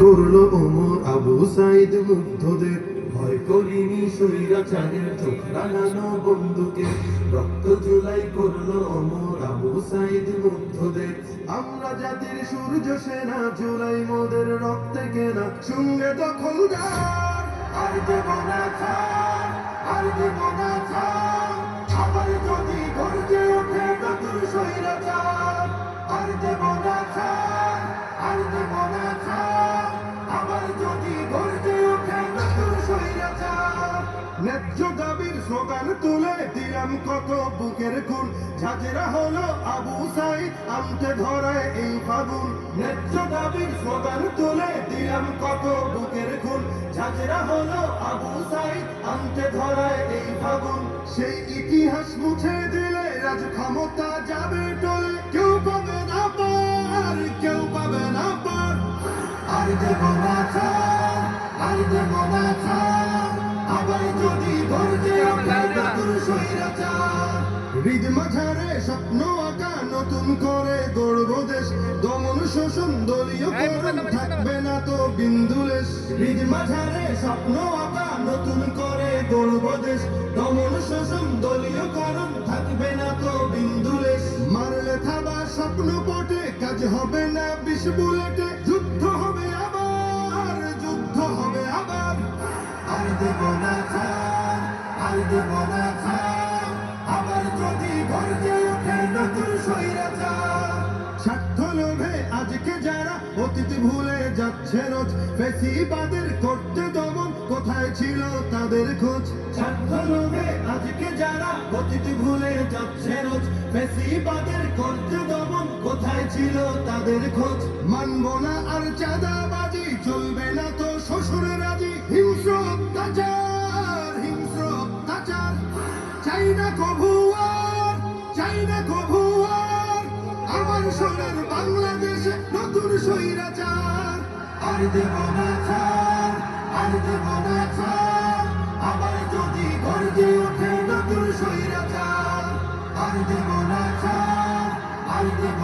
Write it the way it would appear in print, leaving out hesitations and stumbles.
করলো ওমর আবু সাইদ মুগ্ধদের, ভয় করিনি স্বৈরাচারের চোখ রাঙানো বন্দুকে। রক্ত জুলাই করলো ওমর আবু সাইদ মুগ্ধদের। আমরা জাতির সূর্য সেনা, জুলাই মোদের রক্তে কেনা, সঙ্গে দখলদার আর দেব না ছাড়, আর দেব না ছাড়। আবার যদি গর্জে ওঠে নতুন স্বৈরাচার, আর দেব না ছাড়, আর দেব না ছাড়। আবার যদি গর্জে ওঠে নতুন স্বৈরাচার। ন্যায্য দাবির স্লোগান তুলে দিলাম কত বুকের খুন, ঝাঁঝরা হলো আবু সাইদ আনতে ধরায় এই ফাগুন। ন্যায্য দাবির স্লোগান তুলে দিলাম কত বুকের খুন, ঝাঁঝরা হলো আবু সাইদ আনতে ধরায় এই ফাগুন। সেই ইতিহাস মুছে দিলে রাজ ক্ষমতা যাবে টলে, কেউ পাবে না পার, কেউ পাবে না পার। আর দেব না ছাড়, আর দেব না ছাড়। আবার যদি গর্জে ওঠে নতুন স্বৈরাচার। হৃদ মাঝারে স্বপ্ন আঁকা নতুন করে গড়ব দেশ, দমন শোষণ দলীয় করণ থাকবে না তো বিন্দুলেশ। হৃদ মাঝারে স্বপ্ন আঁকা নতুন করে গড়ব দেশ, দমন শোষণ দলীয় করণ থাকবে না তো বিন্দুলেশ। মারলে থাবা স্বপ্ন পটে, কাজ হবে না 20 বুলেটে। যুদ্ধ হবে আবার, যুদ্ধ হবে আবার। আর দেব না ছাড়, আর দেব না ছাড়। আবার যদি গর্জে ওঠে নতুন স্বৈরাচার। স্বার্থ লোভে আজকে যারা অতীত ভুলে যাচ্ছে রোজ, ফ্যাসিবাদের করতে দমন কোথায় ছিল তাদের খোঁজ। স্বার্থ লোভে আজকে যারা অতীত ভুলে যাচ্ছে রোজ, ফ্যাসিবাদের করতে দমন কোথায় ছিল তাদের খোঁজ। মানব না আর চাঁদাবাজি, চলবে না তো শ্বশুর রাজি। হিংস্র অত্যাচার, হিংস্র অত্যাচার। চাই না কভু আর, চাই না কভু আর। আমার সোনার বাংলাদেশে নতুন স্বৈরাচার। আর দেব না ছাড়, আর দেব না ছাড়। আবার যদি গর্জে ওঠে নতুন স্বৈরাচার। আর দেব না ছাড়, আর দেব